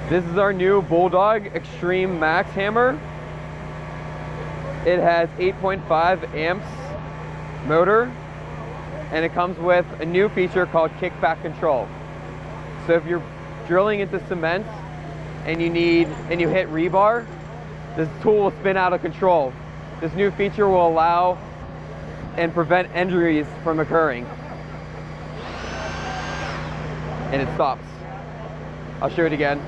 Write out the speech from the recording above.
This is our new Bulldog Xtreme Max hammer. It has 8.5 amps motor, and it comes with a new feature called kickback control. So if you're drilling into cement and you hit rebar, this tool will spin out of control. This new feature will allow and prevent injuries from occurring. And it stops. I'll show it again.